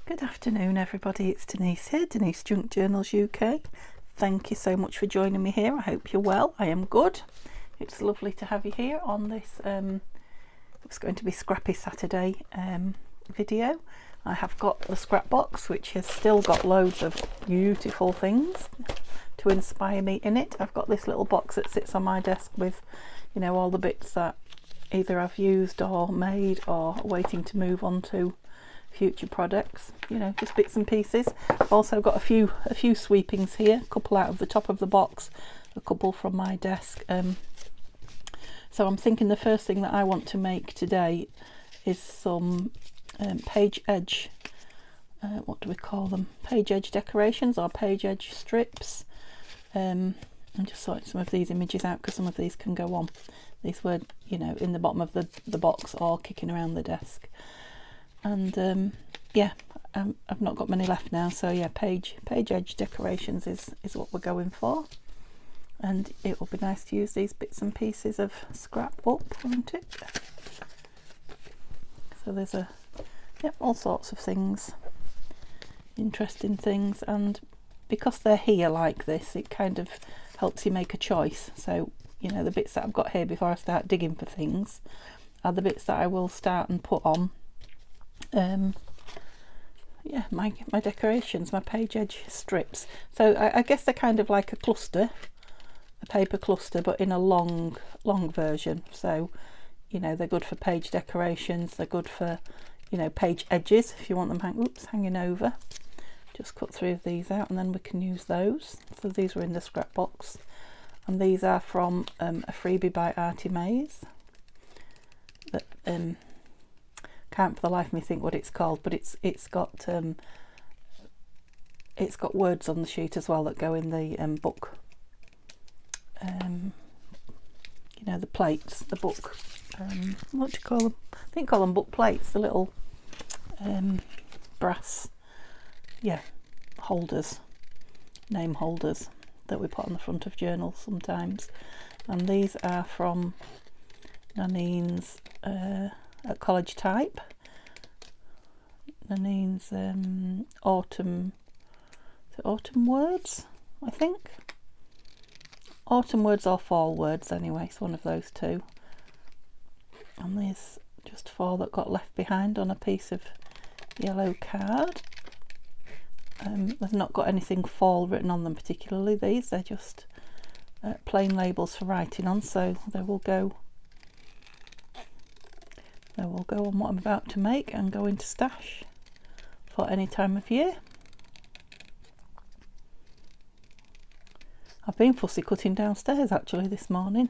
Good afternoon everybody, it's Denise here, Denise Junk Journals UK. Thank you so much for joining me here. I hope you're well. I am good. It's lovely to have you here on this it's going to be Scrappy Saturday video. I have got the scrap box which has still got loads of beautiful things to inspire me in it. I've got this little box that sits on my desk with, you know, all the bits that either I've used or made or waiting to move on to future products, you know, just bits and pieces. I've also got a few sweepings here, a couple out of the top of the box, a couple from my desk. So I'm thinking the first thing that I want to make today is some page edge, what do we call them? Page edge decorations or page edge strips. I'm just sorting some of these images out because some of these can go on. These were, you know, in the bottom of the box or kicking around the desk. And yeah, I've not got many left now, so yeah, page edge decorations is what we're going for, and it will be nice to use these bits and pieces of scrap up, won't it? So there's all sorts of things, interesting things, and because they're here like this, it kind of helps you make a choice. So, you know, the bits that I've got here before I start digging for things are the bits that I will start and put on yeah, my decorations, my page edge strips. So I guess they're kind of like a cluster, a paper cluster, but in a long version. So, you know, they're good for page decorations, they're good for, you know, page edges if you want them hanging over. Just cut 3 of these out and then we can use those. So these were in the scrap box, and these are from a freebie by Artie Mays that can't for the life of me think what it's called, but it's got words on the sheet as well that go in the book. You know, the plates, the book. What do you call them? I think call them book plates. The little brass, yeah, holders, name holders that we put on the front of journals sometimes. And these are from Nanine's at College Type. Nanine's autumn words, I think. Autumn words or fall words anyway, it's one of those two. And there's just 4 that got left behind on a piece of yellow card. They've not got anything fall written on them particularly, these, they're just plain labels for writing on, so they will go on what I'm about to make and go into stash for any time of year. I've been fussy cutting downstairs actually this morning.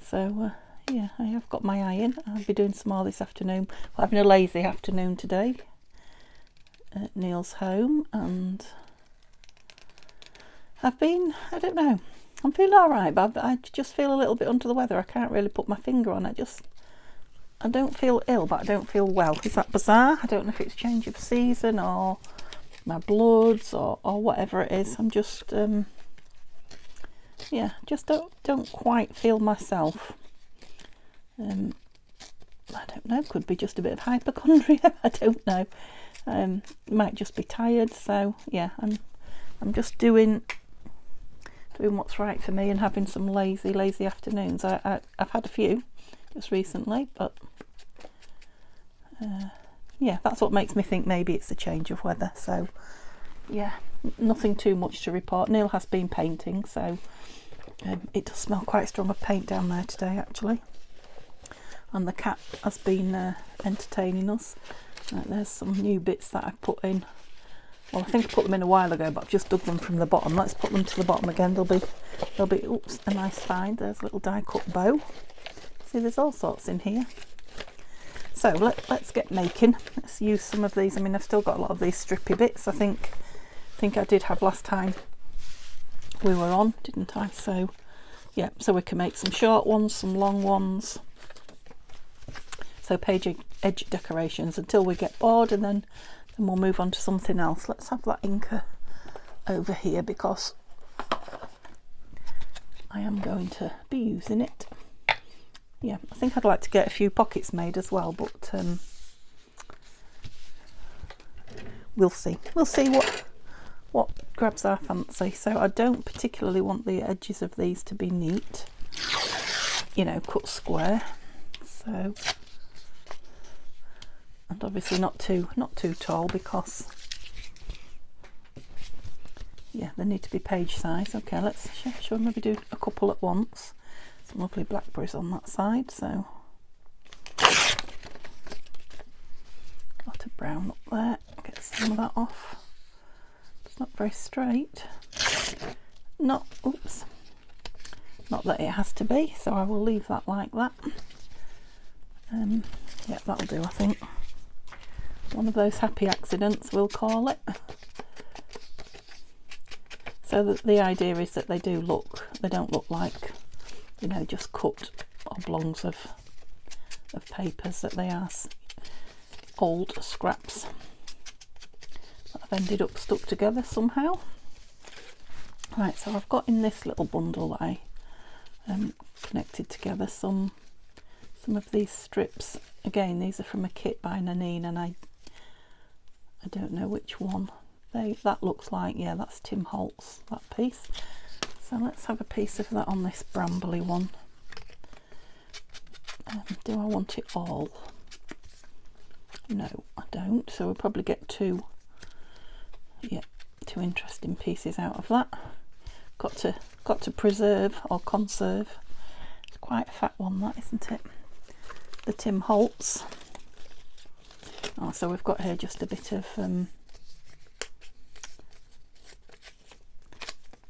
So yeah, I have got my eye in. I'll be doing some more this afternoon. We're having a lazy afternoon today at Neil's home, and I don't know, I'm feeling alright, but I just feel a little bit under the weather. I can't really put my finger on it. I don't feel ill, but I don't feel well. Is that bizarre? I don't know if it's change of season or my bloods or whatever it is. I'm just yeah, just don't quite feel myself. I don't know, could be just a bit of hypochondria. I don't know. Might just be tired. So yeah, I'm just doing what's right for me and having some lazy afternoons. I've had a few just recently, but yeah, that's what makes me think maybe it's a change of weather. So yeah, nothing too much to report. Neil has been painting, so it does smell quite strong of paint down there today actually, and the cat has been entertaining us. There's some new bits that I've put in. Well, I think I put them in a while ago, but I've just dug them from the bottom. Let's put them to the bottom again. They'll be oops, a nice find. There's a little die cut bow. See, there's all sorts in here. So let's get making. Let's use some of these. I mean, I've still got a lot of these strippy bits. I think I did have last time we were on, didn't I? So yeah, so we can make some short ones, some long ones. So page edge decorations until we get bored, and then we'll move on to something else. Let's have that inker over here because I am going to be using it. Yeah, I think I'd like to get a few pockets made as well, but we'll see what grabs our fancy. So I don't particularly want the edges of these to be neat, you know, cut square. So, and obviously not too tall, because yeah, they need to be page size. Okay, let's shall maybe do a couple at once. Some lovely blackberries on that side, so a lot of brown up there. Get some of that off. It's not very straight. Oops. Not that it has to be, so I will leave that like that. Yeah, that'll do, I think. One of those happy accidents, we'll call it. So the idea is that they don't look like, you know, just cut oblongs of papers, that they are old scraps that have ended up stuck together somehow. Right, so I've got in this little bundle that I connected together some of these strips. Again, these are from a kit by Nanine, and I don't know which one. That looks like, yeah, that's Tim Holtz, that piece. So let's have a piece of that on this brambly one. Do I want it all? No, I don't. So we'll probably get two interesting pieces out of that. Got to preserve or conserve. It's quite a fat one, that, isn't it? The Tim Holtz. Oh, so we've got here just a bit of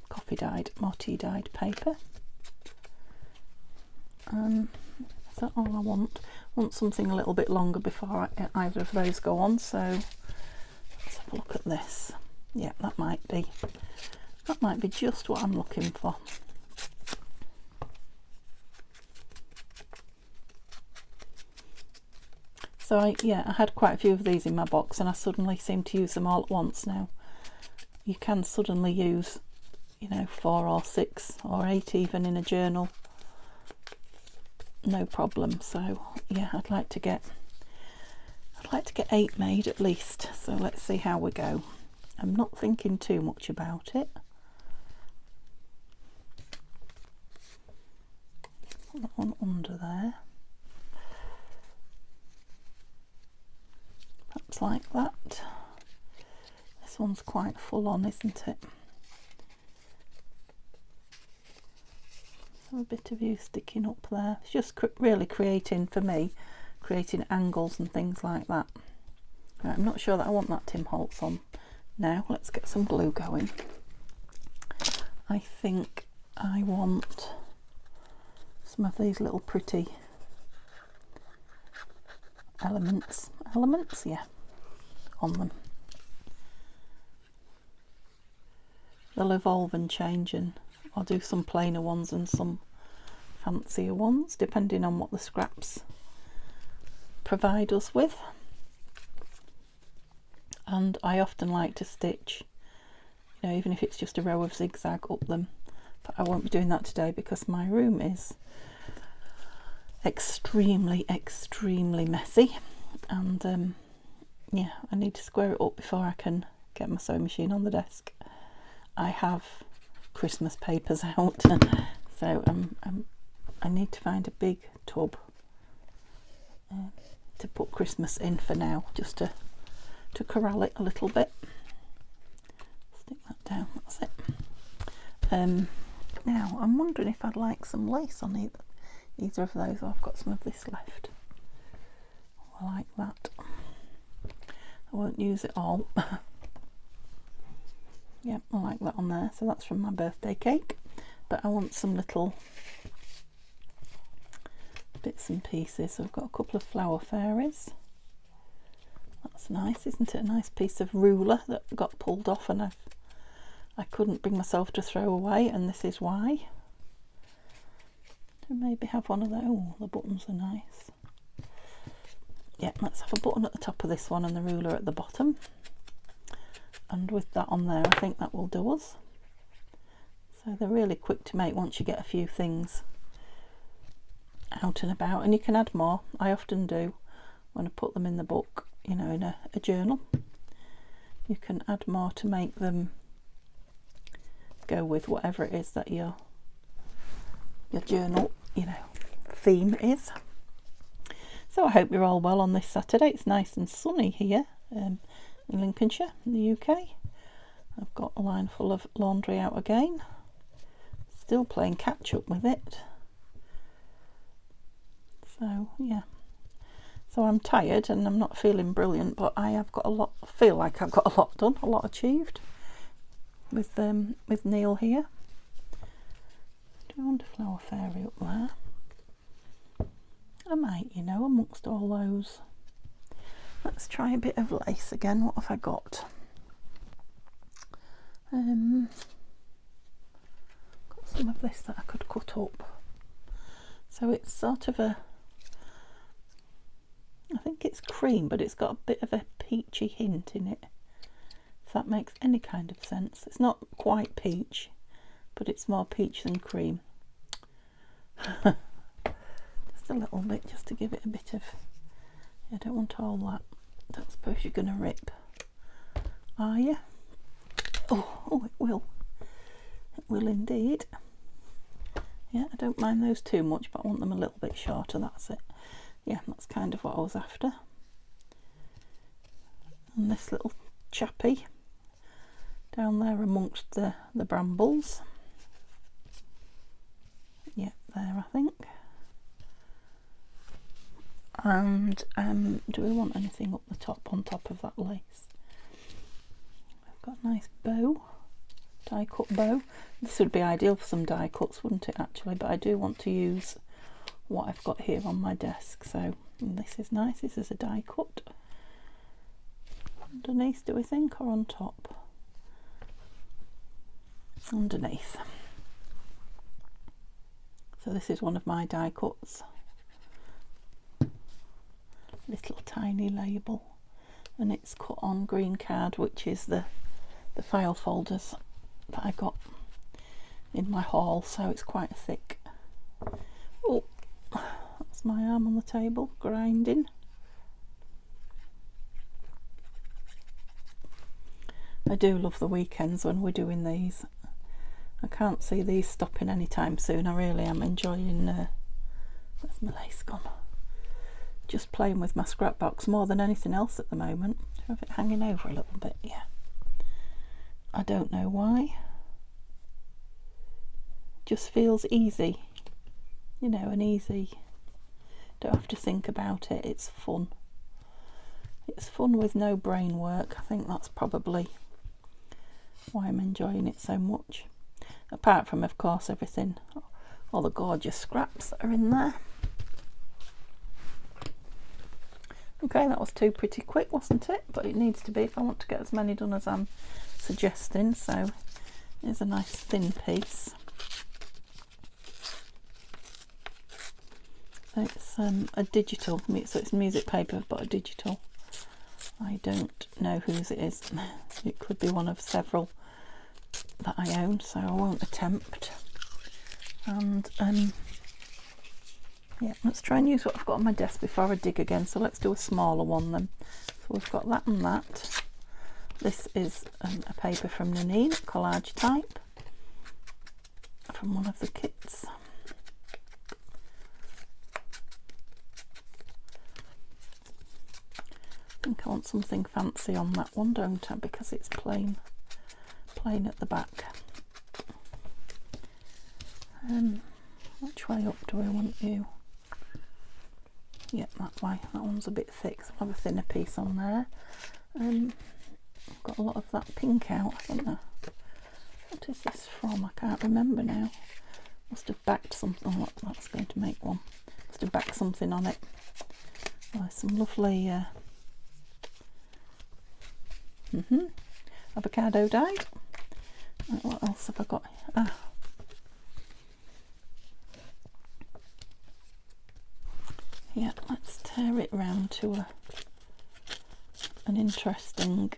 coffee dyed, more tea dyed paper. Is that all I want? I want something a little bit longer before either of those go on, so let's have a look at this. Yeah, that might be just what I'm looking for. So I had quite a few of these in my box, and I suddenly seem to use them all at once now. You can suddenly use, you know, 4 or 6 or 8 even in a journal, no problem. So yeah, I'd like to get 8 made at least. So let's see how we go. I'm not thinking too much about it. Put that one under there. Perhaps like that. This one's quite full on, isn't it? So a bit of you sticking up there. It's just really creating, for me, creating angles and things like that. Right, I'm not sure that I want that Tim Holtz on now. Let's get some glue going. I think I want some of these little pretty elements, yeah, on them. They'll evolve and change, and I'll do some plainer ones and some fancier ones, depending on what the scraps provide us with. And I often like to stitch, you know, even if it's just a row of zigzag up them, but I won't be doing that today because my room is extremely messy, and yeah, I need to square it up before I can get my sewing machine on the desk. I have Christmas papers out, so I need to find a big tub to put Christmas in for now, just to corral it a little bit. Stick that down, that's it. Now I'm wondering if I'd like some lace on either of those. I've got some of this left. I like that. I won't use it all. Yep, I like that on there. So that's from my birthday cake, but I want some little bits and pieces. So I've got a couple of flower fairies. That's nice, isn't it? A nice piece of ruler that got pulled off, and I couldn't bring myself to throw away, and this is why. To maybe have one of those. Oh, the buttons are nice. Yeah, let's have a button at the top of this one and the ruler at the bottom. And with that on there, I think that will do us. So they're really quick to make once you get a few things out and about, and you can add more. I often do when I put them in the book, you know, in a journal. you can add more to make them go with whatever it is that your journal, theme is. So I hope you're all well on this Saturday. It's nice and sunny here in Lincolnshire, in the UK. I've got a line full of laundry out again. Still playing catch up with it. So yeah. So I'm tired and I'm not feeling brilliant, but I feel like I've got a lot done, a lot achieved with Neil here. Do I want a flower fairy up there? I might, amongst all those. Let's try a bit of lace again. What have I got? Got some of this that I could cut up. So it's sort of I think it's cream, but it's got a bit of a peachy hint in it, if that makes any kind of sense. It's not quite peach, but it's more peach than cream. Just a little bit, just to give it a bit of, I don't want all that. I don't suppose you're going to rip, are you? Oh, it will. It will indeed. Yeah, I don't mind those too much, but I want them a little bit shorter, that's it. Yeah, that's kind of what I was after. And this little chappy down there amongst the brambles. Yeah, there I think. And do we want anything up the top, on top of that lace? I've got a nice bow, die cut bow. This would be ideal for some die cuts, wouldn't it, actually? But I do want to use what I've got here on my desk, so this is nice. This is a die cut. Underneath, do we think, or on top? Underneath. So this is one of my die cuts. Little tiny label, and it's cut on green card, which is the file folders that I got in my haul, so it's quite thick. Oh, that's my arm on the table grinding. I do love the weekends when we're doing these. I can't see these stopping anytime soon. I really am enjoying where's my lace gone? Just playing with my scrap box more than anything else at the moment. I have it hanging over a little bit, yeah. I don't know why. Just feels easy, and easy. Don't have to think about it. It's fun. It's fun with no brain work. I think that's probably why I'm enjoying it so much. Apart from, of course, everything, all the gorgeous scraps that are in there. Okay, that was pretty quick, wasn't it? But it needs to be if I want to get as many done as I'm suggesting. So here's a nice thin piece. It's a digital, so it's music paper but a digital. I don't know whose it is. It could be one of several that I own, so I won't attempt. And yeah, let's try and use what I've got on my desk before I dig again. So let's do a smaller one then. So we've got that and that. This is a paper from Nanine, collage type, from one of the kits. I think I want something fancy on that one, don't I? Because it's plain at the back. Which way up do I want you? Yeah, that way. That one's a bit thick, so I'll have a thinner piece on there. I've got a lot of that pink out, haven't I? What is this from? I can't remember now. Must have backed something. Oh, that's going to make one. Must have backed something on it. Oh, there's some lovely avocado dye. Right, what else have I got? Yeah, let's tear it round to an interesting,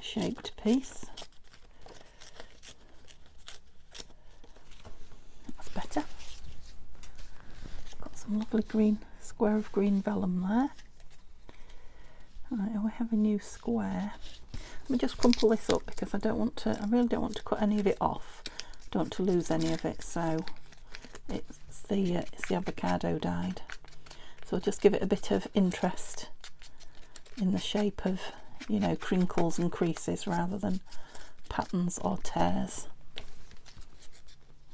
shaped piece. That's better. Got some lovely green, square of green vellum there. Right, we have a new square. Let me just crumple this up because I really don't want to cut any of it off. I don't want to lose any of it, so it's the avocado dyed. So I'll just give it a bit of interest in the shape of, you know, crinkles and creases rather than patterns or tears.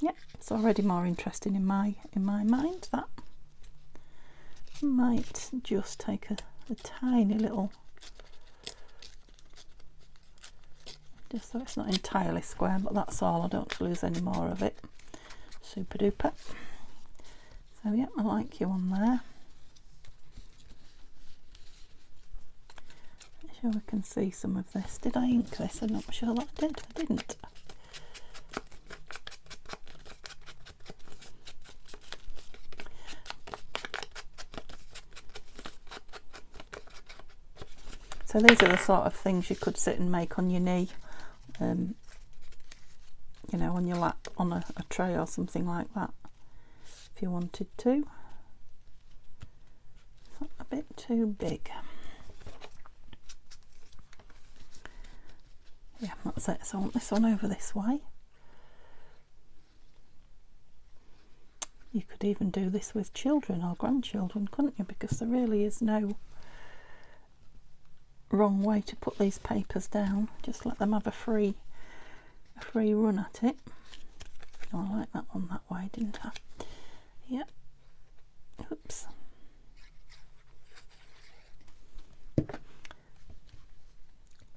Yep, it's already more interesting in my mind. That might just take a tiny little, just so it's not entirely square, but that's all. I don't want to lose any more of it. Super duper. So yeah, I like you on there. Make sure we can see some of this. Did I ink this? I'm not sure that I did. I didn't. So these are the sort of things you could sit and make on your knee, you know, on your lap, on a tray or something like that, if you wanted to. It's not a bit too big. Yeah, that's it. So I want this one over this way. You could even do this with children or grandchildren, couldn't you? Because there really is no wrong way to put these papers down. Just let them have a free run at it. Oh, I like that one that way, didn't I? Yep. Oops.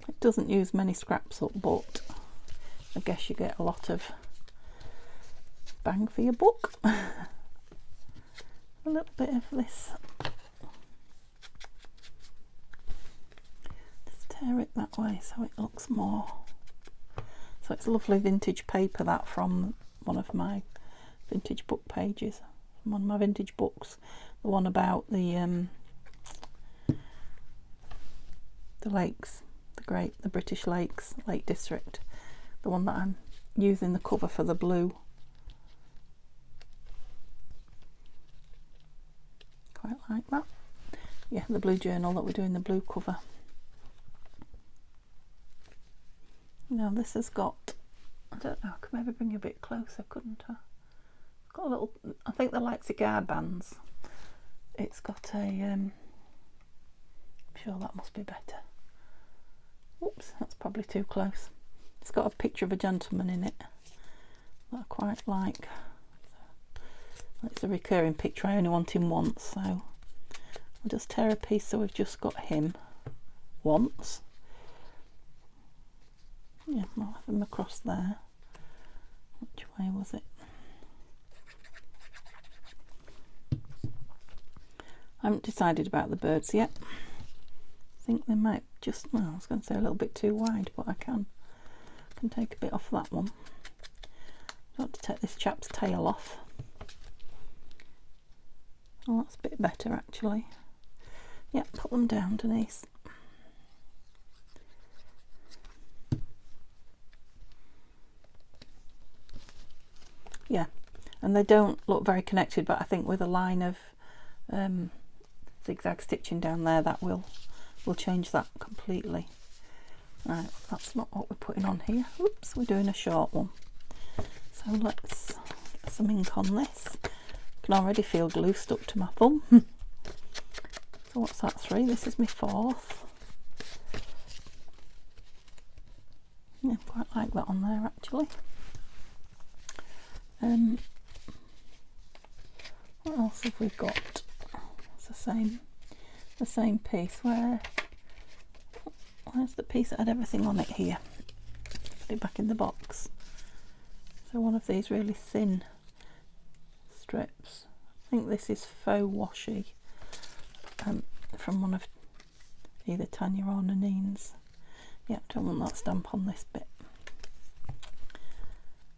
It doesn't use many scraps up, but I guess you get a lot of bang for your buck. A little bit of this. Just tear it that way so it looks more. So it's lovely vintage paper, that, from one of my vintage book pages, from one of my vintage books. The one about the lakes, the British Lakes, Lake District. The one that I'm using the cover for the blue. Quite like that. Yeah, the blue journal that we're doing, the blue cover. Now this has got, I don't know, I could maybe bring you a bit closer, couldn't I? It's got a little, I think they're like cigar bands. It's got a, I'm sure that must be better. Oops, that's probably too close. It's got a picture of a gentleman in it that I quite like. It's a recurring picture, I only want him once, so I'll just tear a piece so we've just got him once. Yeah, I'll have him across there. Which way was it? I haven't decided about the birds yet. I think they might just, well, I was going to say a little bit too wide, but I can take a bit off that one. I want to take this chap's tail off. Oh, that's a bit better actually. Yeah, put them down, Denise. Yeah, and they don't look very connected, but I think with a line of zigzag stitching down there, that will change that completely. Right, that's not what we're putting on here. Oops, we're doing a short one. So let's get some ink on this. I can already feel glue stuck to my thumb. So what's that, 3? This is my 4th. Yeah, quite like that on there actually. What else have we got? It's the same piece. Where's the piece that had everything on it here? Put it back in the box. So one of these really thin strips. I think this is faux washi, from one of either Tanya or Nanine's. Yeah, don't want that stamp on this bit.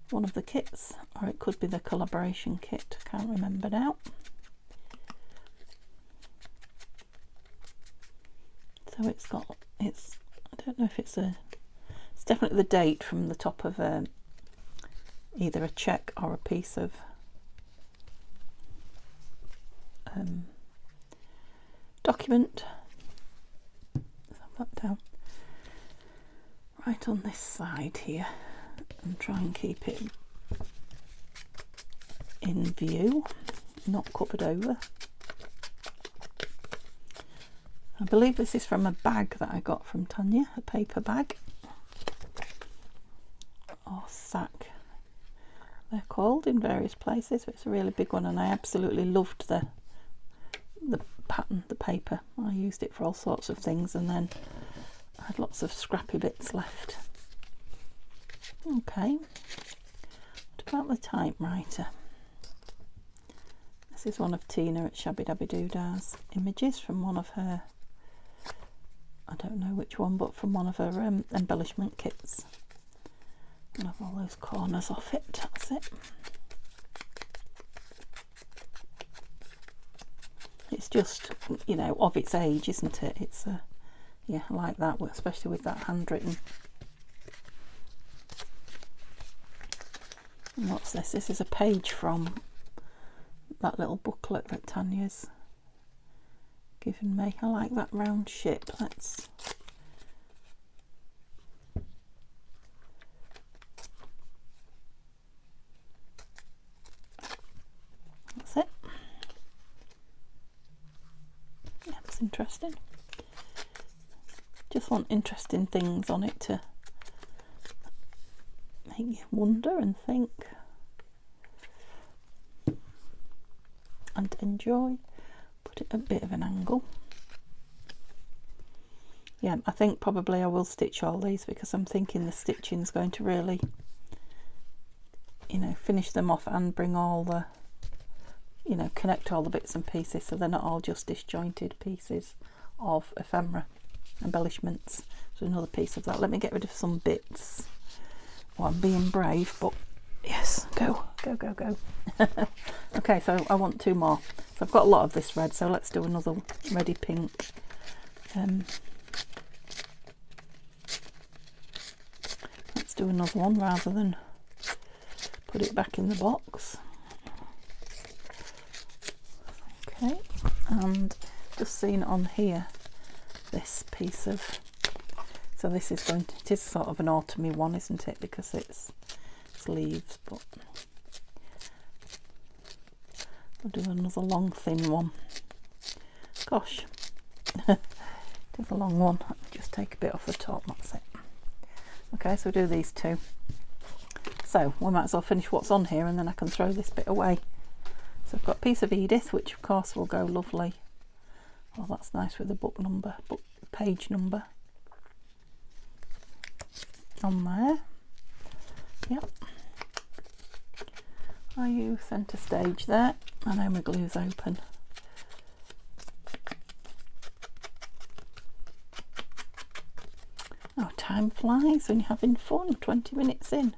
One of the kits, or it could be the collaboration kit, I can't remember now. So it's I don't know if it's definitely the date from the top of either a check or a piece of document. Set that down. right on this side here and try and keep it in view, not covered over. I believe this is from a bag that I got from Tanya, a paper bag or sack they're called in various places. It's a really big one, and I absolutely loved the pattern, the paper. I used it for all sorts of things, and then I had lots of scrappy bits left. Okay, what about the typewriter? This is one of Tina at Shabby Dabby Dooda's images from one of her, I don't know which one, but from one of her embellishment kits. I'll have all those corners off it, that's it. It's just, you know, of its age, isn't it? It's yeah, I like that, especially with that handwritten. And what's this? This is a page from that little booklet that Tanya's given me. I like that round ship. That's it. Yeah, it's interesting. Just want interesting things on it to make you wonder and think and enjoy. Put it at a bit of an angle. Yeah, I think probably I will stitch all these, because I'm thinking the stitching is going to really, you know, finish them off and bring all the, you know, connect all the bits and pieces so they're not all just disjointed pieces of ephemera embellishments. So another piece of that. Let me get rid of some bits. Well, I'm being brave, but yes, go. Okay, so I want two more. So I've got a lot of this red, so let's do another reddy pink. Let's do another one rather than put it back in the box. Okay, and just seen on here this piece of, so this is going to, it is sort of an autumny one, isn't it, because it's leaves, but I'll do another long thin one. Gosh, it is a long one. Just take a bit off the top, that's it. Okay, so we'll do these two. So we might as well finish what's on here and then I can throw this bit away. So I've got a piece of Edith, which of course will go lovely. Oh, that's nice with the book page number on there. Yep. Are you centre stage there? I know my glue's open. Oh, time flies when you're having fun. 20 minutes in.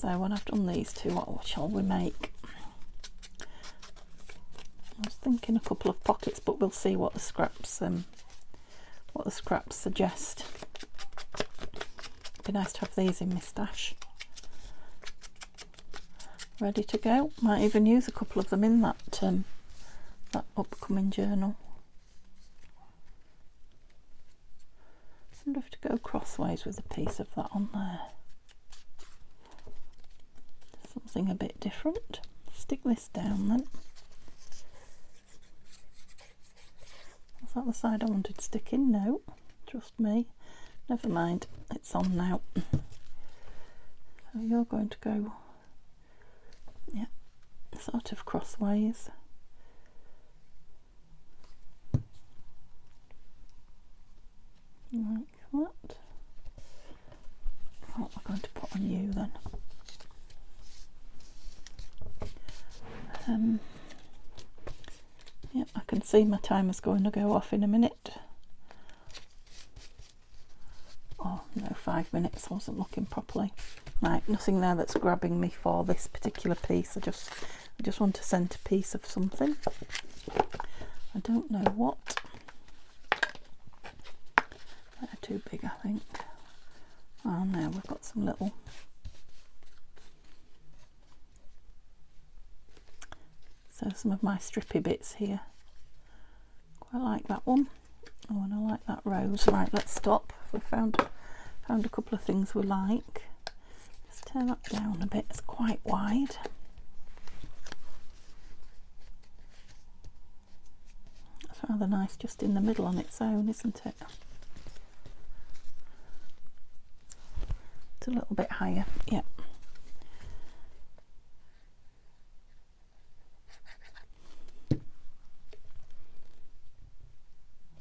So when I've done these two, what shall we make? I was thinking a couple of pockets, but we'll see what the scraps suggest. It'd be nice to have these in my stash. Ready to go. Might even use a couple of them in that that upcoming journal. I wonder if to go crossways with a piece of that on there. Something a bit different. Stick this down then. Was that the side I wanted to stick in? No, trust me. Never mind, it's on now. So you're going to go, yeah, sort of crossways. Like that. What am I going to put on you then? Yeah, I can see my timer's going to go off in a minute. Oh no, 5 minutes. I wasn't looking properly. Right, nothing there that's grabbing me for this particular piece. I just want a centre piece of something. I don't know what. They're too big, I think. Oh no, we've got some little. So some of my strippy bits here. Quite like that one. Oh, and I like that rose. Right, let's stop. We've found a couple of things we like. Let's turn that down a bit. It's quite wide. That's rather nice just in the middle on its own, isn't it? It's a little bit higher, yeah.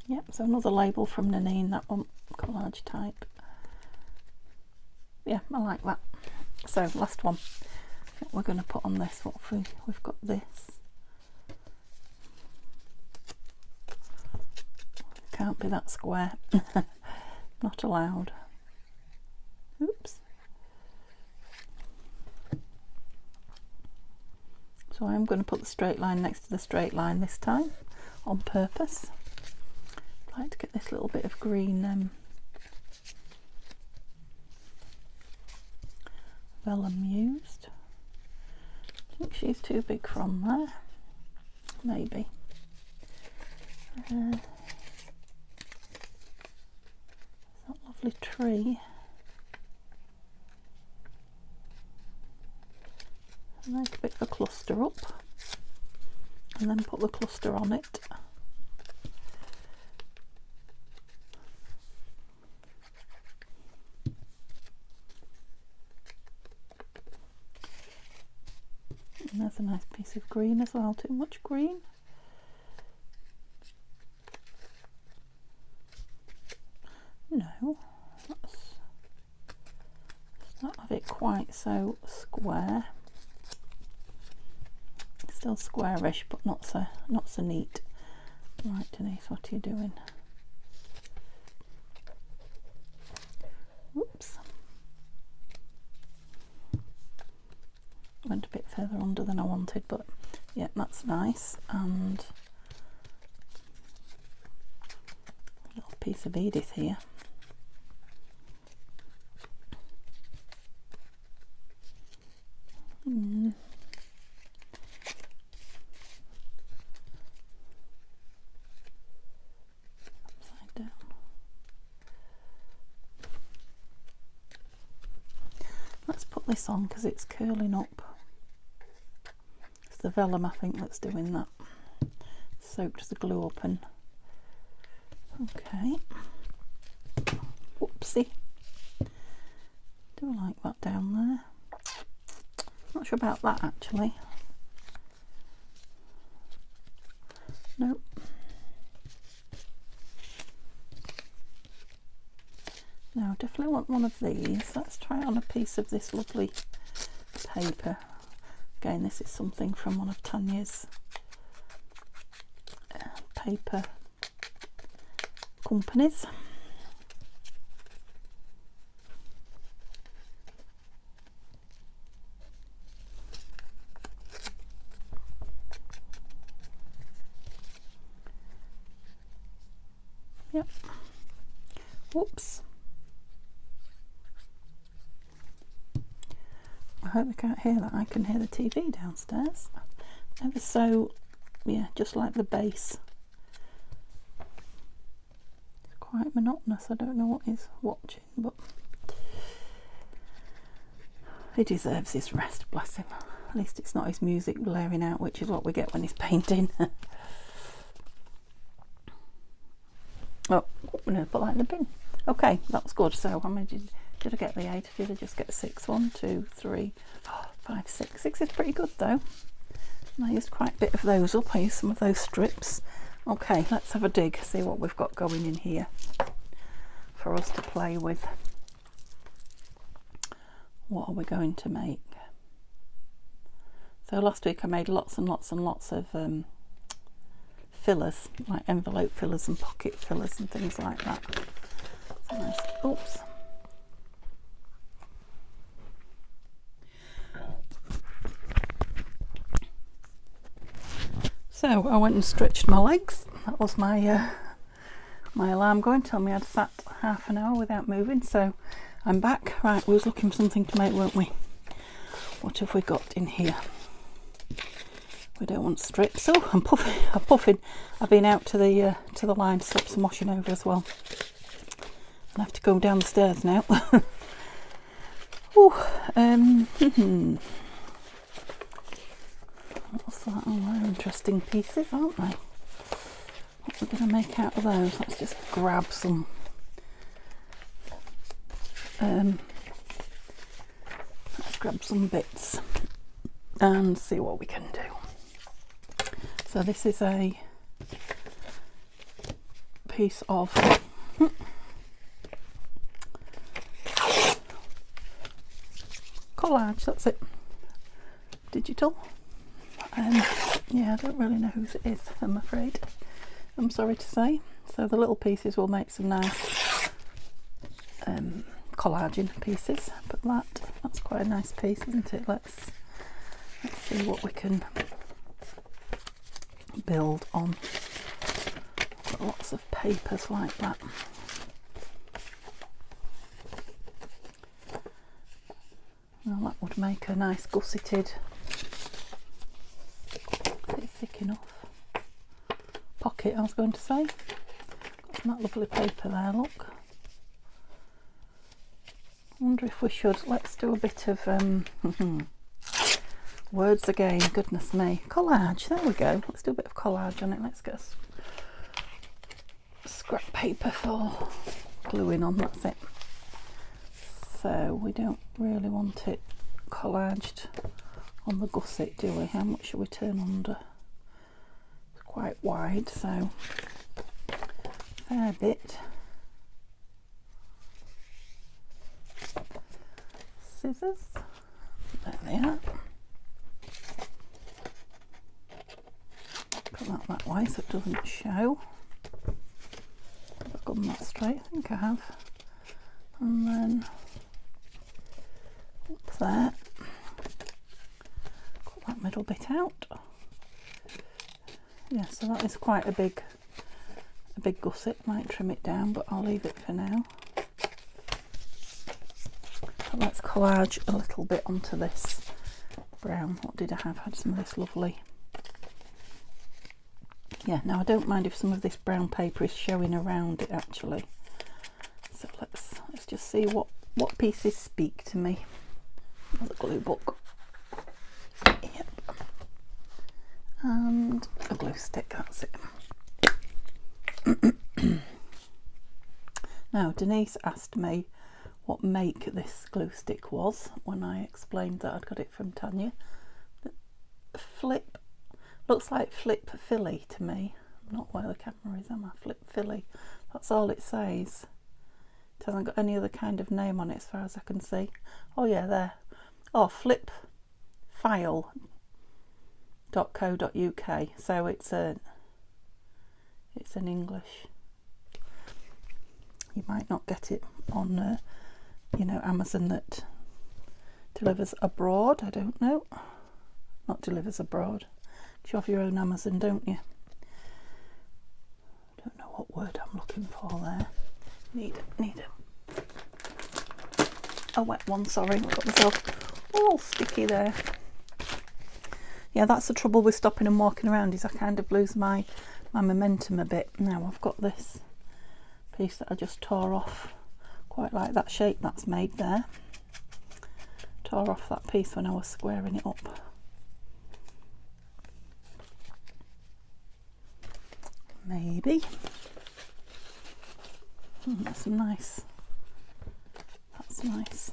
Yep, so another label from Nanine, that one, collage type. Yeah, I like that. So last one, what we're going to put on this, what have we've got this. Can't be that square. Not allowed. Oops. So I'm going to put the straight line next to the straight line this time, on purpose. I'd like to get this little bit of green vellum used. I think she's too big from there. Maybe. That lovely tree. Make a bit of a cluster up and then put the cluster on it. And there's a nice piece of green as well. Too much green? No, let's not have it quite so square. Still squarish, but not so neat. Right, Denise, what are you doing? Whoops. Went a bit further under than I wanted, but yeah, that's nice. And a little piece of Edith here. Upside down. Let's put this on because it's curling up. It's the vellum, I think, that's doing that. Soaked the glue up and okay. Whoopsie. Do I like that down there? Not sure about that actually. Nope. Now I definitely want one of these. Let's try it on a piece of this lovely paper. Again, this is something from one of Tanya's paper companies. Yep. Whoops. I hope they can't hear that. I can hear the TV downstairs. Ever so, yeah, just like the bass. It's quite monotonous. I don't know what he's watching, but he deserves his rest, bless him. At least it's not his music blaring out, which is what we get when he's painting. Oh, we're going to put that in the bin. Okay, that was good. So how many did I get? The 8? Did I just get 6? 1, 2, 3, 4, 5, 6. 6 is pretty good though. And I used quite a bit of those up. I used some of those strips. Okay, let's have a dig, see what we've got going in here for us to play with. What are we going to make? So last week I made lots and lots and lots of fillers, like envelope fillers and pocket fillers and things like that. So nice. Oops. So I went and stretched my legs. That was my my alarm going, told me I'd sat half an hour without moving. So I'm back. Right, we was looking for something to make, weren't we? What have we got in here? We don't want strips. Oh, I'm puffing. I've been out to the line to swap some washing over as well. I have to go down the stairs now. Ooh, what's that? Oh, they're interesting pieces, aren't they? What we're going to make out of those? Let's just grab some. Let's grab some bits and see what we can do. So this is a piece of collage, that's it, digital. Yeah, I don't really know whose it is, I'm afraid. I'm sorry to say. So the little pieces will make some nice collaging pieces, but that's quite a nice piece, isn't it? Let's see what we can build on. Got lots of papers like that. Well, that would make a nice gusseted, is it thick enough, pocket, I was going to say. Got some that lovely paper there, look. I wonder if we should, let's do a bit of words again, goodness me. Collage, there we go. Let's do a bit of collage on it. Let's get a scrap paper for gluing on, that's it. So we don't really want it collaged on the gusset, do we? How much should we turn under? It's quite wide, so a fair bit. Scissors, there they are. Put that way so it doesn't show. Have I done that straight? I think I have. And then up there, cut that middle bit out. Yeah, so that is quite a big gusset. Might trim it down, but I'll leave it for now. But let's collage a little bit onto this brown. What did I have? I had some of this lovely. Yeah, now I don't mind if some of this brown paper is showing around it actually. So let's just see what pieces speak to me. Another glue book. Yep. And a glue stick, that's it. Now Denise asked me what make this glue stick was when I explained that I'd got it from Tanya. Flip, looks like Flip Philly to me. I'm not where the camera is, am I? Flip Philly, that's all it says. It hasn't got any other kind of name on it as far as I can see. Oh yeah, there. Oh, flipfile.co.uk. So it's in English. You might not get it on you know, Amazon that delivers abroad, I don't know. Not delivers abroad. You have your own Amazon, don't you? I don't know what word I'm looking for there. Need a wet one, sorry. I got myself all sticky there. Yeah, that's the trouble with stopping and walking around, is I kind of lose my momentum a bit. Now I've got this piece that I just tore off. Quite like that shape that's made there. Tore off that piece when I was squaring it up. Maybe. That's nice. That's nice.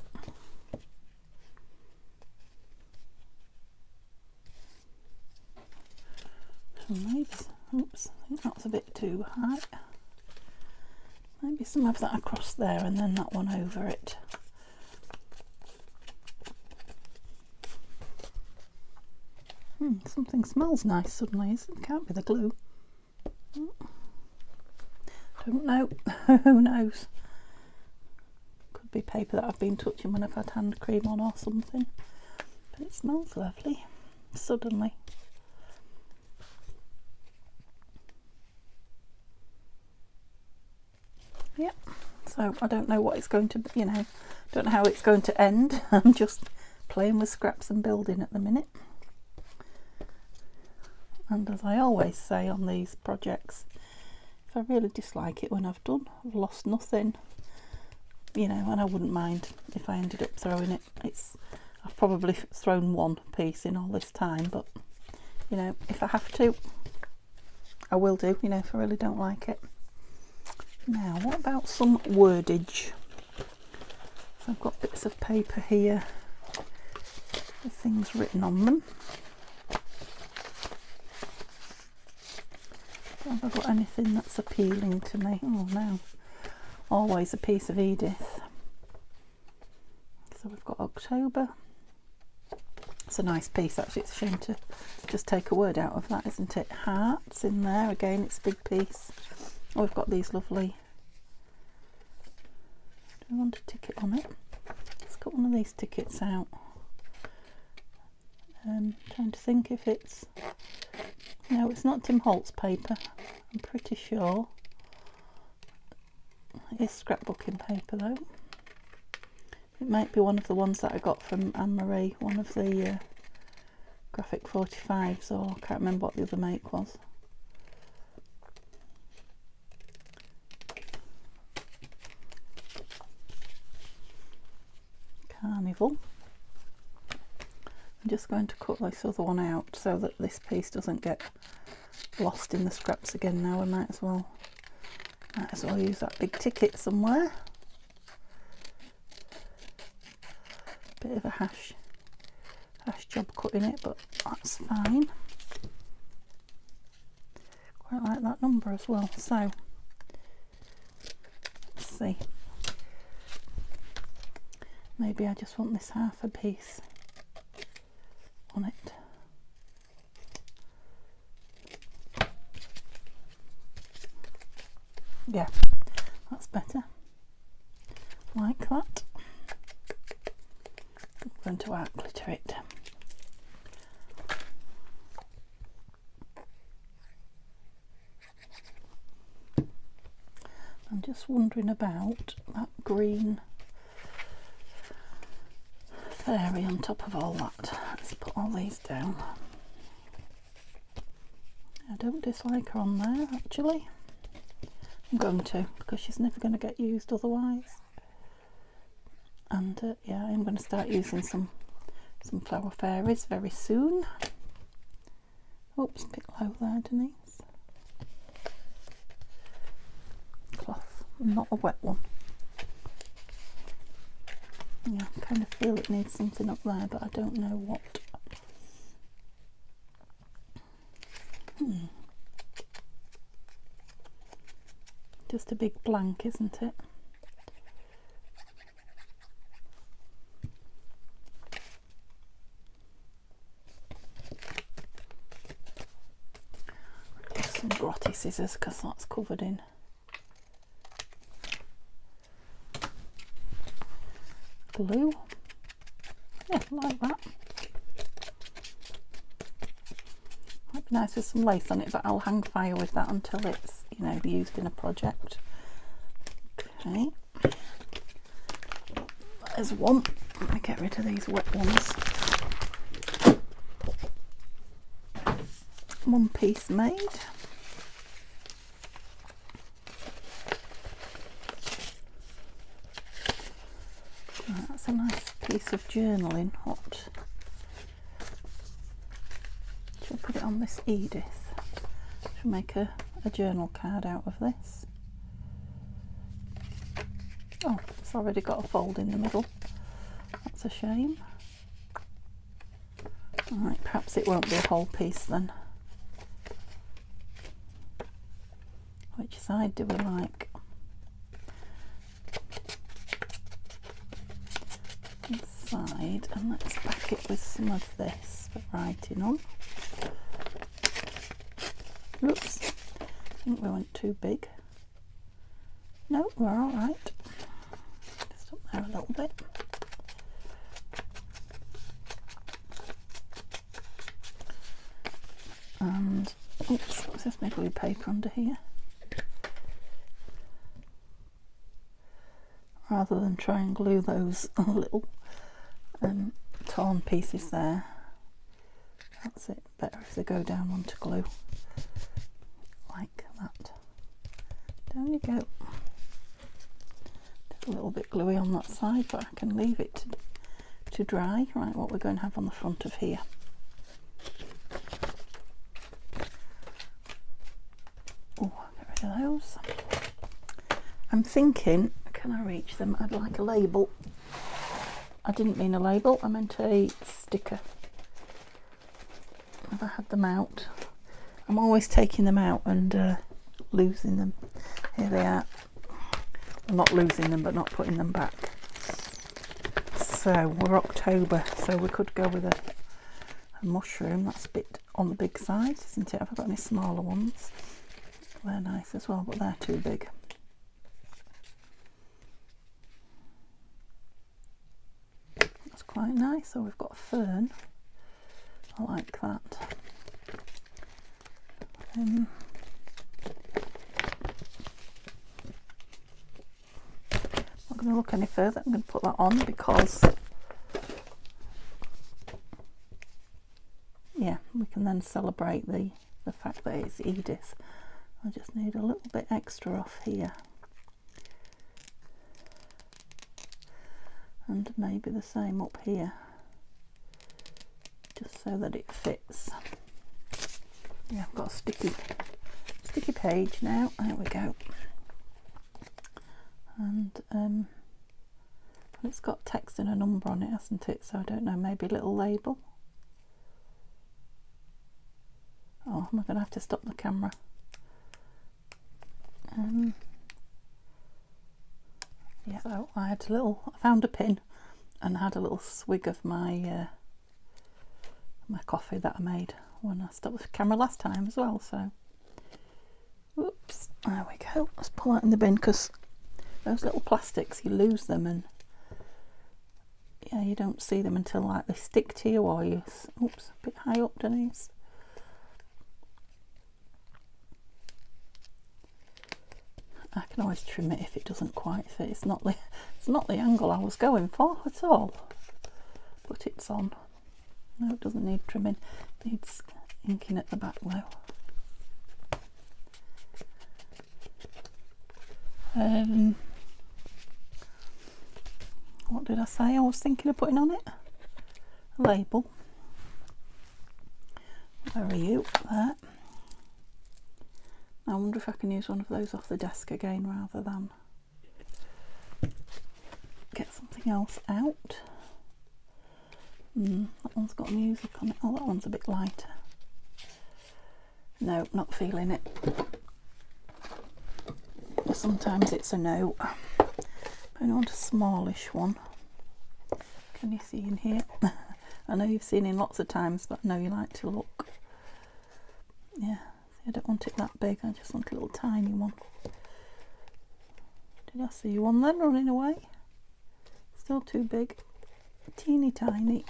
Maybe, oops, I think that's a bit too high. Maybe some of that across there and then that one over it. Something smells nice suddenly, it can't be the glue. Don't know. Who knows? Could be paper that I've been touching when I've had hand cream on or something. But it smells lovely. Suddenly. Yep. So I don't know what it's going to, you know, don't know how it's going to end. I'm just playing with scraps and building at the minute. And as I always say on these projects, if I really dislike it when I've done, I've lost nothing, you know, and I wouldn't mind if I ended up throwing it. I've probably thrown one piece in all this time, but you know, if I have to, I will do, you know, if I really don't like it. Now, what about some wordage? So I've got bits of paper here with things written on them. Have I got anything that's appealing to me? Oh no, always a piece of Edith. So we've got October. It's a nice piece actually, it's a shame to just take a word out of that, isn't it? Hearts in there, again it's a big piece. Oh, we've got these lovely, do we want a ticket on it? Let's get one of these tickets out. Trying to think if it's, no, it's not Tim Holtz paper, I'm pretty sure. It is scrapbooking paper though. It might be one of the ones that I got from Anne-Marie, one of the graphic 45s, or I can't remember what the other make was. Carnival. I'm just going to cut this other one out so that this piece doesn't get lost in the scraps again now. I might as well use that big ticket somewhere. Bit of a hash job cutting it, but that's fine. Quite like that number as well. So let's see, maybe I just want this half a piece on it. Yeah, that's better, like that. I'm going to art glitter it. I'm just wondering about that green fairy on top of all that. Let's put all these down. I don't dislike her on there actually. I'm going to, because she's never going to get used otherwise. And yeah, I'm going to start using some flower fairies very soon. Oops, a bit low there, Denise. Cloth, not a wet one. Yeah, I kind of feel it needs something up there, but I don't know what. Just a big blank, isn't it? Some grotty scissors because that's covered in glue. Yeah, like that. Might be nice with some lace on it, but I'll hang fire with that until it's, you know, used in a project. Okay, there's one. Let me get rid of these wet ones. One piece made. Right, that's a nice piece of journaling. What? Shall I put it on this Edith? Shall make a journal card out of this. Oh, it's already got a fold in the middle. That's a shame. Alright, perhaps it won't be a whole piece then. Which side do we like? This side, and let's back it with some of this for writing on. Oops, I think we went too big. No, we're alright. Just up there a little bit. And, oops, what's this, my glue paper under here? Rather than try and glue those little torn pieces there, That's it. Better if they go down onto glue like that. Down you go. Just a little bit gluey on that side, but I can leave it to dry. Right, what we're going to have on the front of here. Oh, get rid of those. I'm thinking, can I reach them? I'd like a label. I didn't mean a label, I meant a sticker. Have I had them out? I'm always taking them out and losing them. Here they are. I'm not losing them, but not putting them back. So we're October, so we could go with a mushroom. That's a bit on the big side, isn't it? Have I got any smaller ones? They're nice as well, but they're too big. That's quite nice. So we've got a fern. I like that. I'm not going to look any further. I'm going to put that on because, yeah, we can then celebrate the fact that it's Edith. I just need a little bit extra off here. And maybe the same up here, just so that it fits. Yeah, I've got a sticky page now. There we go. And it's got text and a number on it, hasn't it? So I don't know, maybe a little label. Oh, am I going to have to stop the camera? Yeah, so I found a pin and had a little swig of my my coffee that I made when I stopped the camera last time as well. So, whoops, there we go. Let's pull that in the bin because those little plastics, you lose them and yeah, you don't see them until like they stick to you or you, oops, a bit high up, Denise. I can always trim it if it doesn't quite fit. It's not the angle I was going for at all. But it's on. No, it doesn't need trimming. It needs inking at the back though. What did I say I was thinking of putting on it? A label. Where are you? There. I wonder if I can use one of those off the desk again rather than get something else out. That one's got music on it. Oh, that one's a bit lighter. No, not feeling it. Sometimes it's a no. I want a smallish one. Can you see in here? I know you've seen it lots of times, but I know you like to look. Yeah. I don't want it that big, I just want a little tiny one. Did I see one then running away? Still too big. Teeny tiny.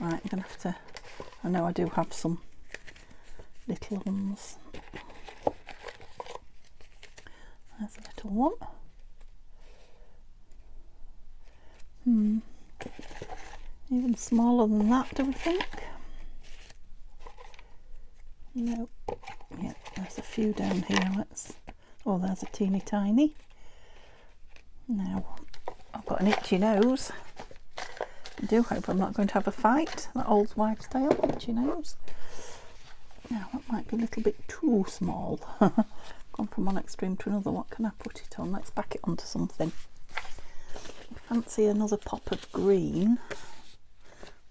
Right, I'm going to have to... I know I do have some little ones. There's a little one. Even smaller than that, do we think? No. Yeah, there's a few down here. Oh, there's a teeny tiny. Now, I've got an itchy nose. I do hope I'm not going to have a fight. That old wives' tale, itchy nose. Now, that might be a little bit too small. Gone from one extreme to another. What can I put it on? Let's back it onto something. I fancy another pop of green.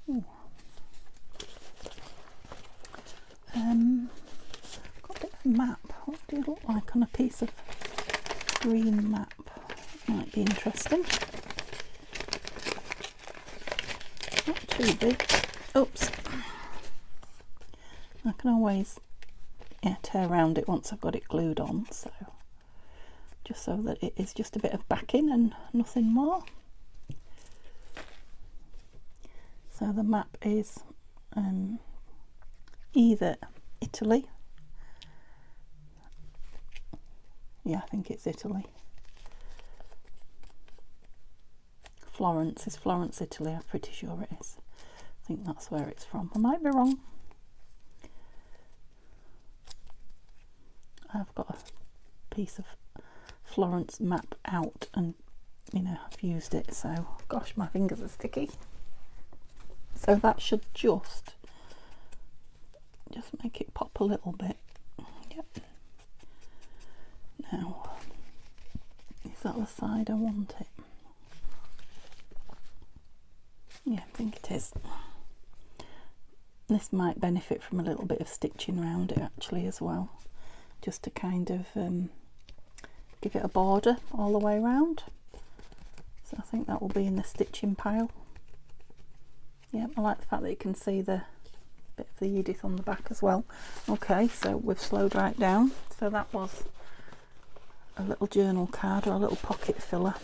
Ooh. Got a bit of a map. What do you look like on a piece of green map? Might be interesting. Not too big. Oops. I can always tear around it once I've got it glued on, so just so that it is just a bit of backing and nothing more. So the map is either Italy. Yeah, I think it's Italy. Florence is Florence, Italy. I'm pretty sure it is. I think that's where it's from. I might be wrong. I've got a piece of Florence map out, and you know, I've used it, so gosh, my fingers are sticky. So that should just make it pop a little bit. Yep. Now, is that the side I want it? Yeah, I think it is. This might benefit from a little bit of stitching around it actually as well, just to kind of give it a border all the way around. So I think that will be in the stitching pile. Yeah, I like the fact that you can see the bit of the Edith on the back as well. Okay, so we've slowed right down. So that was a little journal card, or a little pocket filler.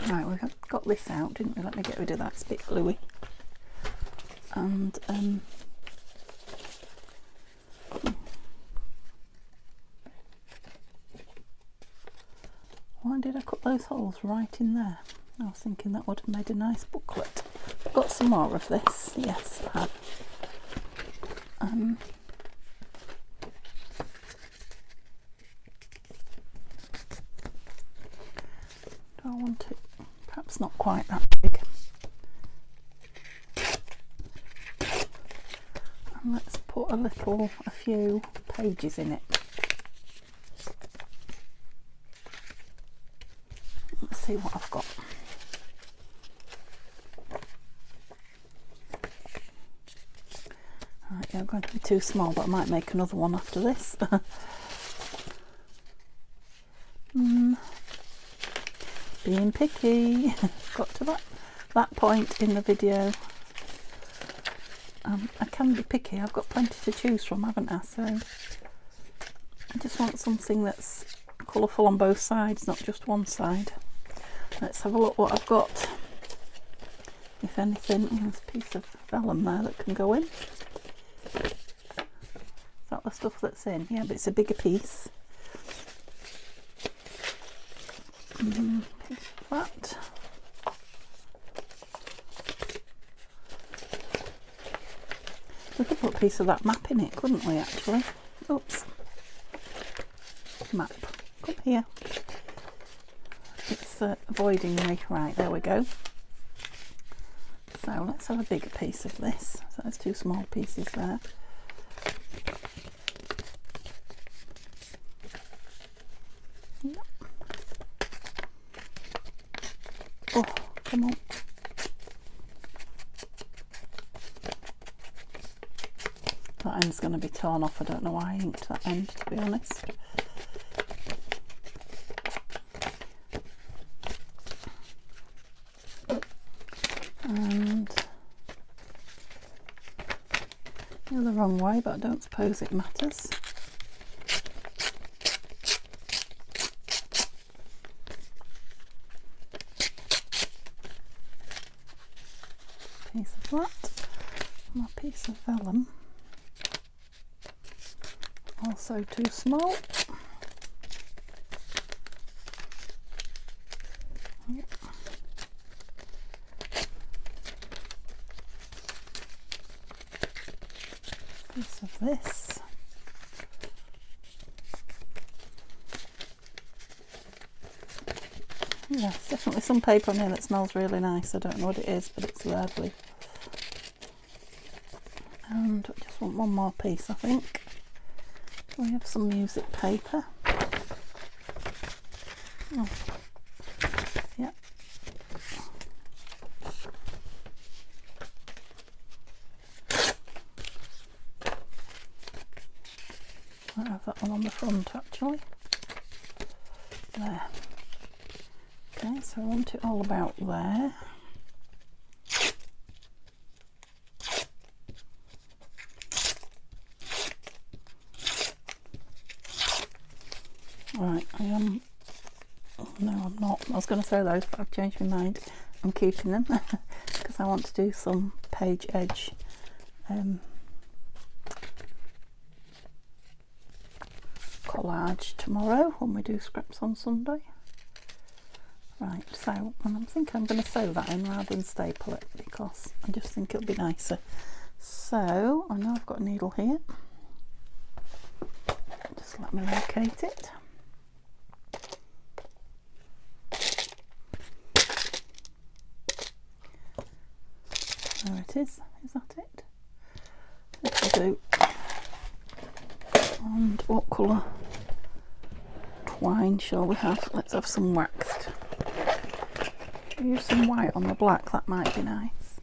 Right, we've got this out, didn't we? Let me get rid of that, it's a bit gluey. And why did I cut those holes right in there? I was thinking that would have made a nice booklet. I've got some more of this. Yes, I have. Do I want it? Perhaps not quite that big. And let's put a few pages in it. Let's see what I've got. Right, yeah, I'm going to be too small, but I might make another one after this. Being picky. Got to that point in the video. I can be picky. I've got plenty to choose from, haven't I? So I just want something that's colourful on both sides, not just one side. Let's have a look what I've got. If anything, there's a piece of vellum there that can go in. Is that the stuff that's in? Yeah, but it's a bigger piece. Piece of that. We could put a piece of that map in it, couldn't we, actually? Oops. Map. Come here. It's avoiding me. Right, there we go. So let's have a bigger piece of this. So there's two small pieces there. Yep. Oh, come on. That end's going to be torn off. I don't know why I inked that end, to be honest. And you're the wrong way, but I don't suppose it matters. Piece of that, and a piece of vellum. Also too small. Yep. Piece of this. Yeah, there's definitely some paper on here that smells really nice. I don't know what it is, but it's lovely. And I just want one more piece, I think. We have some music paper. Oh. Yeah. I have that one on the front actually. There. Okay, so I want it all about there. Right, I am. Oh, no, I'm not. I was going to say those, but I've changed my mind. I'm keeping them because I want to do some page edge collage tomorrow when we do scraps on Sunday. Right, so and I'm thinking I'm going to sew that in rather than staple it because I just think it'll be nicer. So I know I've got a needle here. Just let me locate it. There it is. Is that it? That'll do. And what colour twine shall we have? Let's have some waxed. Use some white on the black, that might be nice.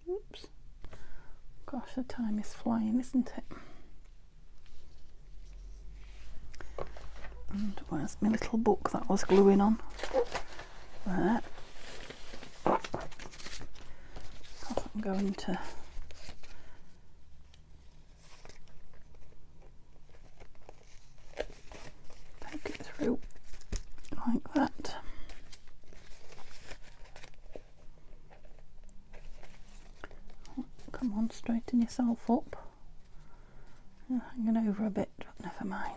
Oops. Gosh, the time is flying, isn't it? And where's my little book that was gluing on? There. I'm going to take it through like that. Come on, straighten yourself up. You're hanging over a bit, but never mind.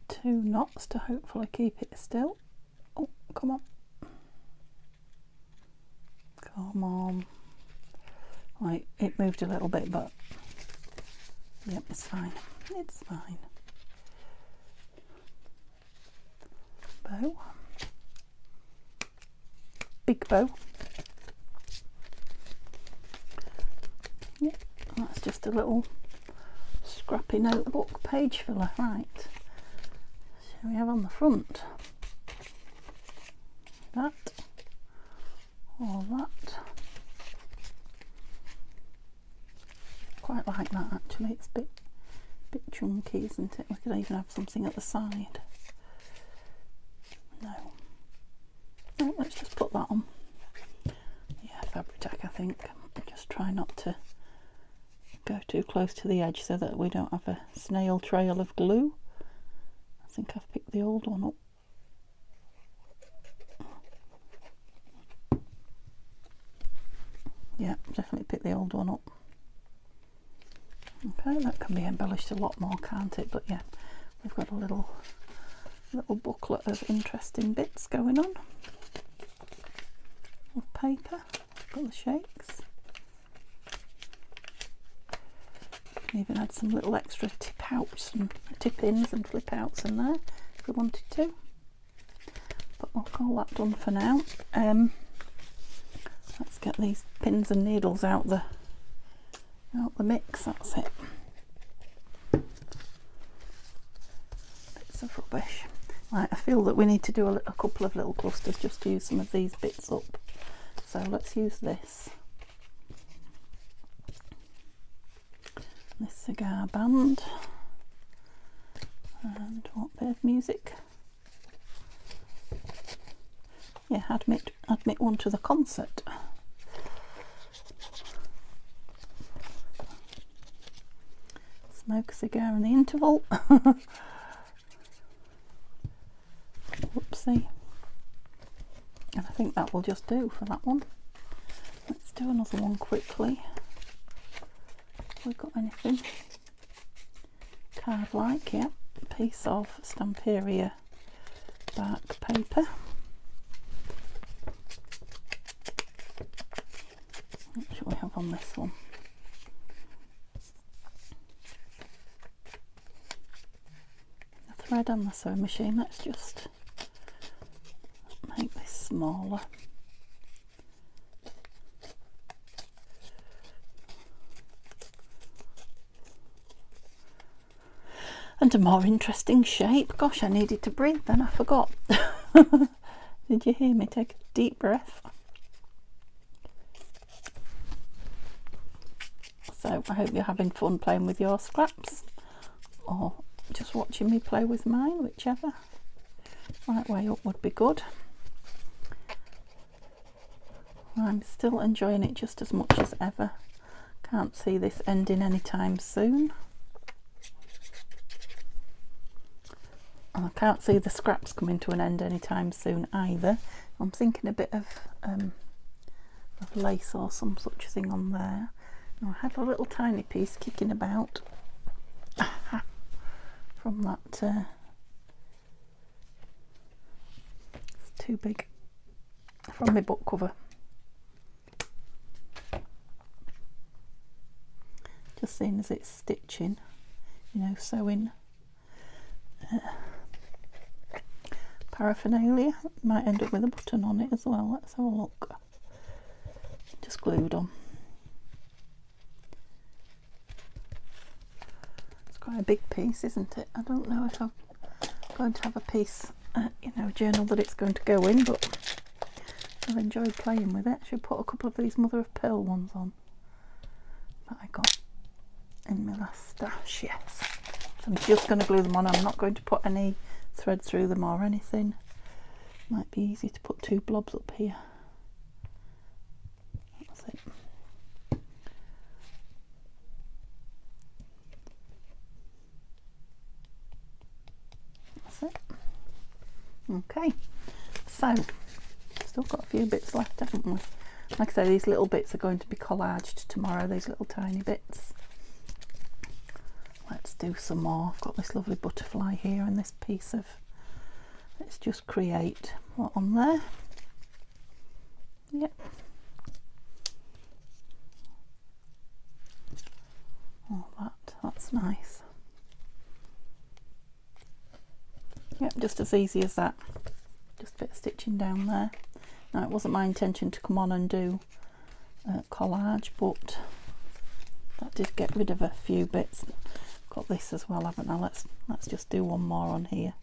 Two knots to hopefully keep it still. Oh, come on. Come on. Right, it moved a little bit, but yep, it's fine. It's fine. Bow. Big bow. Yep, that's just a little scrappy notebook page filler. Right. We have on the front that or that. Quite like that actually. It's a bit chunky, isn't it? We could even have something at the side. No, let's just put that on. Yeah, Fabri-Tac, I think. Just try not to go too close to the edge so that we don't have a snail trail of glue. I think I've picked the old one up. Yeah, definitely picked the old one up. Okay, that can be embellished a lot more, can't it? But yeah, we've got a little booklet of interesting bits going on. Of paper, got the shakes. Even add some little extra tip ins and flip outs in there if we wanted to, but we'll call that done for now. Let's get these pins and needles out the mix. That's it. Bits of rubbish. Right, I feel that we need to do a couple of little clusters just to use some of these bits up, so let's use this cigar band, and what bit of music? Yeah, admit one to the concert. Smoke a cigar in the interval. Whoopsie. And I think that will just do for that one. Let's do another one quickly. Have we got anything? Card like, yeah. A piece of Stamperia bark paper. What should we have on this one? The thread and the sewing machine. Let's just make this smaller. And a more interesting shape. Gosh, I needed to breathe then, I forgot. Did you hear me take a deep breath? So I hope you're having fun playing with your scraps, or just watching me play with mine, whichever. Right way up would be good. I'm still enjoying it just as much as ever. Can't see this ending anytime soon. And I can't see the scraps coming to an end anytime soon either. I'm thinking a bit of of lace or some such thing on there. Now, I had a little tiny piece kicking about from that, it's too big, from my book cover. Just seeing as it's stitching, you know, sewing paraphernalia. Might end up with a button on it as well. Let's have a look. Just glued on. It's quite a big piece, isn't it? I don't know if I'm going to have a piece, you know, journal that it's going to go in, but I've enjoyed playing with it. I should put a couple of these mother of pearl ones on that I got in my last stash. Yes, so I'm just going to glue them on. I'm not going to put any thread through them or anything. Might be easy to put two blobs up here. That's it. That's it. Okay, so still got a few bits left, haven't we? Like I say, these little bits are going to be collaged tomorrow, these little tiny bits. Let's do some more. I've got this lovely butterfly here and this piece of, let's just create what on there. Yep. Oh, that's nice. Yep, just as easy as that. Just a bit of stitching down there. Now, it wasn't my intention to come on and do collage, but that did get rid of a few bits. Got this as well, haven't I? Let's just do one more on here.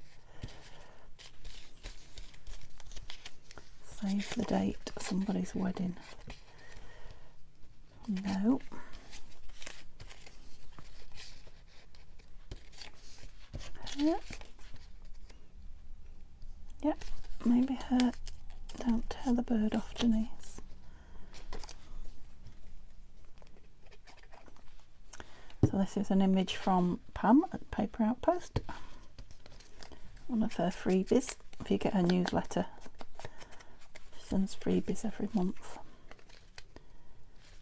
Save the date, somebody's wedding. No. Her. Yep, maybe her. Don't tear the bird off, Denise. So this is an image from Pam at Paper Outpost. One of her freebies. If you get her newsletter, she sends freebies every month.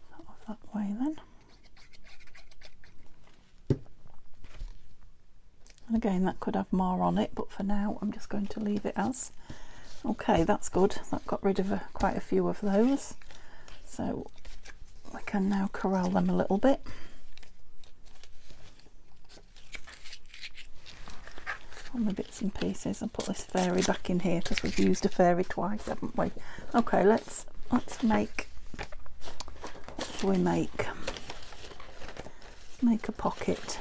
Sort of that way then. And again, that could have more on it, but for now I'm just going to leave it as. Okay, that's good. That got rid of quite a few of those. So we can now corral them a little bit. On the bits and pieces. I'll put this fairy back in here because we've used a fairy twice, haven't we? Okay, let's make, what shall we make? Make a pocket.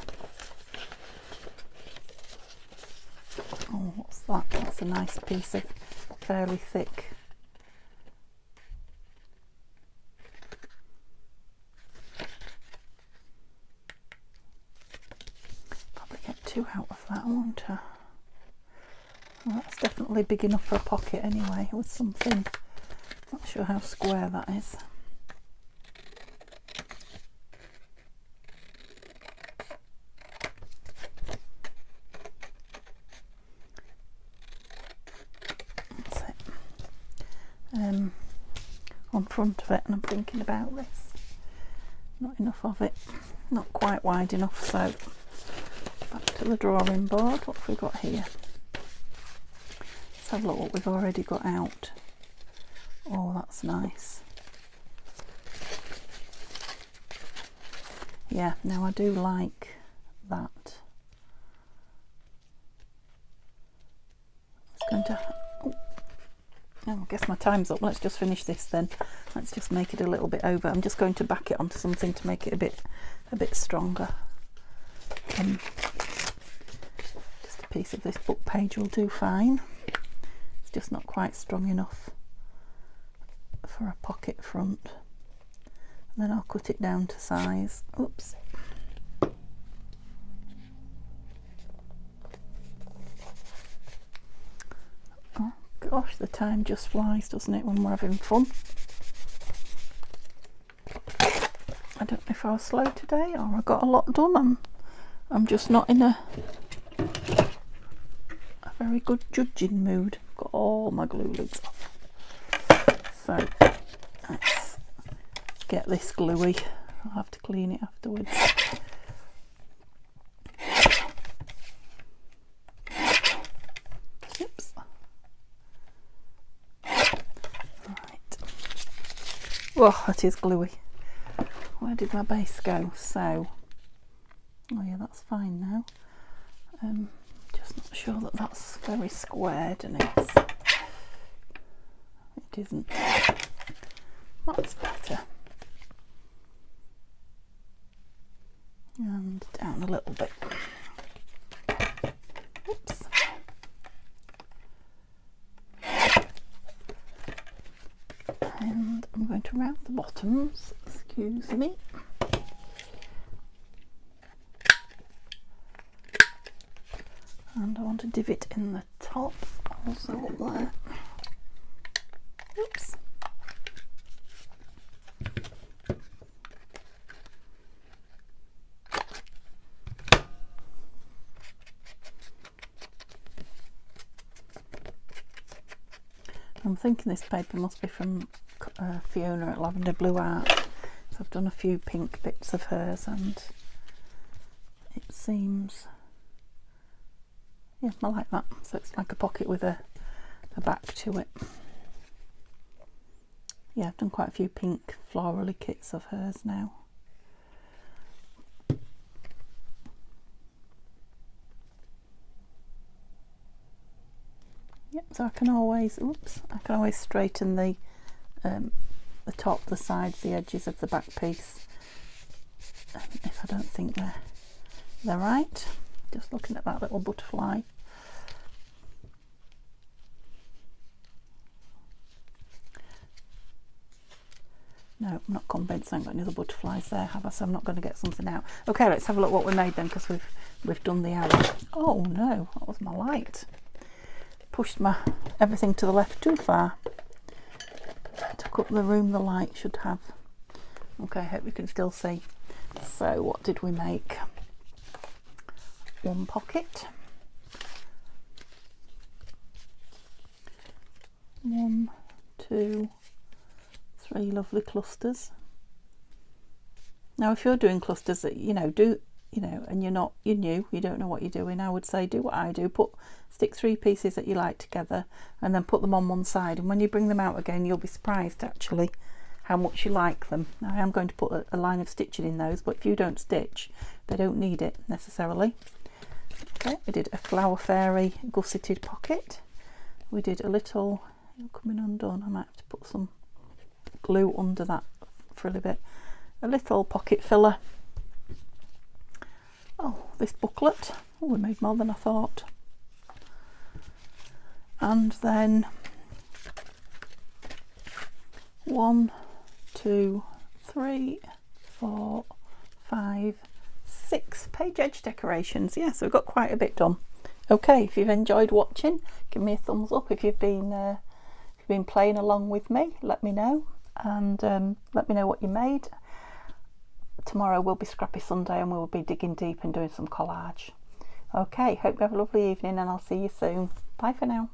Oh, what's that? That's a nice piece of fairly thick. Probably get two out of that, won't I? Well, that's definitely big enough for a pocket anyway, with something. Not sure how square that is. That's it. On front of it, and I'm thinking about this. Not enough of it. Not quite wide enough, so back to the drawing board. What have we got here? Have a look what we've already got out. Oh, that's nice. Yeah, now I do like that. It's going to. Oh, I guess my time's up. Let's just finish this then. Let's just make it a little bit over. I'm just going to back it onto something to make it a bit stronger. Just a piece of this book page will do fine. Just not quite strong enough for a pocket front, and then I'll cut it down to size. Oops. Oh gosh, the time just flies, doesn't it, when we're having fun. I don't know if I was slow today or I got a lot done. I'm just not in a very good judging mood. Got all my glue lids off. So let's get this gluey. I'll have to clean it afterwards. Oops. Right. Oh, that is gluey. Where did my base go? So, oh yeah, that's fine now. Just not sure that that's very squared, and it isn't. That's better. And down a little bit. Oops. And I'm going to round the bottoms, excuse me. And I want to divot in the top, also up there. Oops. I'm thinking this paper must be from Fiona at Lavender Blue Art. So I've done a few pink bits of hers, and it seems, yeah, I like that. So it's like a pocket with a back to it. Yeah, I've done quite a few pink florally kits of hers now. Yep, so I can always straighten the top, the sides, the edges of the back piece if I don't think they're right. Just looking at that little butterfly. No, I'm not convinced I haven't got any other butterflies there, have I? So I'm not going to get something out. Okay, let's have a look what we made then, because we've done the hour. Oh no, that was my light. Pushed my everything to the left too far. Took up the room the light should have. Okay, I hope you can still see. So what did we make? One pocket. 1, 2, 3 lovely clusters. Now if you're doing clusters that and you're new, you don't know what you're doing, I would say do what I do, stick 3 pieces that you like together and then put them on one side, and when you bring them out again you'll be surprised actually how much you like them. Now I am going to put a line of stitching in those, but if you don't stitch they don't need it necessarily. Okay, we did a flower fairy gusseted pocket. We did a little, coming undone, I might have to put some glue under that for a little bit, a little pocket filler. Oh, this booklet. Oh, we made more than I thought. And then 1, 2, 3, 4, 5, 6 page edge decorations. Yeah, so we've got quite a bit done. Okay, if you've enjoyed watching, give me a thumbs up. If you've been playing along with me, let me know, and let me know what you made. Tomorrow will be Scrappy Sunday and we will be digging deep and doing some collage. Okay, hope you have a lovely evening and I'll see you soon. Bye for now.